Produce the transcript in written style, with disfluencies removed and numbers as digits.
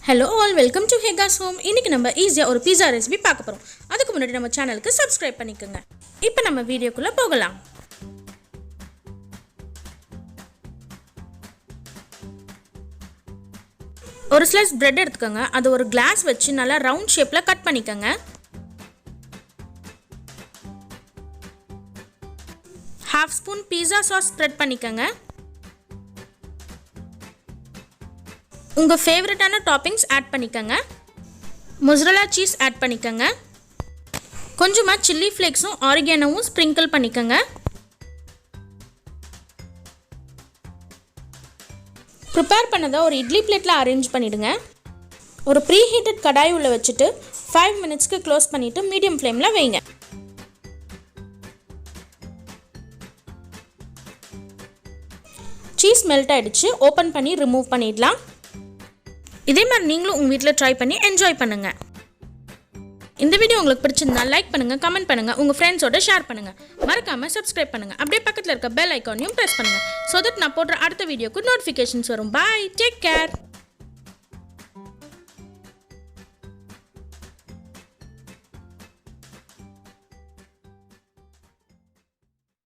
Hello all, welcome to Hega's Home. இன்னைக்கு நம்ம ஈஸியா ஒரு பீஸா ரெசிபி பார்க்க போறோம். அதுக்கு முன்னாடி நம்ம சேனலுக்கு Subscribe பண்ணிக்கோங்க. இப்போ நம்ம வீடியோக்குள்ள போகலாம். ஒரு ஸ்லைஸ் பிரெட் எடுத்துக்கோங்க. அது ஒரு கிளாஸ் வச்சு நல்லா ரவுண்ட் ஷேப்ல கட் பண்ணிக்கோங்க. ½ ஸ்பூன் பீஸா சாஸ் ஸ்ப்ரெட் பண்ணிக்கோங்க. உங்கள் ஃபேவரட்டான டாப்பிங்ஸ் ஆட் பண்ணிக்கோங்க. மொசரல்லா சீஸ் ஆட் பண்ணிக்கோங்க. கொஞ்சமாக சில்லி ஃப்ளேக்ஸும் ஆரிகானோவும் ஸ்ப்ரிங்கிள் பண்ணிக்கோங்க. ப்ரிப்பேர் பண்ணதை ஒரு இட்லி பிளேட்டில் அரேஞ்ச் பண்ணிவிடுங்க. ஒரு ப்ரீ ஹீட்டட் கடாய் உள்ள வச்சுட்டு 5 மினிட்ஸ்க்கு க்ளோஸ் பண்ணிவிட்டு மீடியம் ஃப்ளேமில் வைங்க. சீஸ் மெல்ட் ஆகிடுச்சு. ஓப்பன் பண்ணி ரிமூவ் பண்ணிடலாம். இதே மாதிரி நீங்களும் உங்கள் வீட்டில் ட்ரை பண்ணி என்ஜாய் பண்ணுங்கள். இந்த வீடியோ உங்களுக்கு பிடிச்சிருந்தா லைக் பண்ணுங்கள், கமெண்ட் பண்ணுங்கள், உங்கள் ஃப்ரெண்ட்ஸோட ஷேர் பண்ணுங்கள். மறக்காமல் சப்ஸ்கிரைப் பண்ணுங்கள். அப்படியே பக்கத்தில் இருக்க பெல் ஐக்கானையும் ப்ரெஸ் பண்ணுங்கள். ஸோ தட் நான் போடுற அடுத்த வீடியோக்கு நோட்டிஃபிகேஷன்ஸ் வரும். பாய், டேக் கேர்.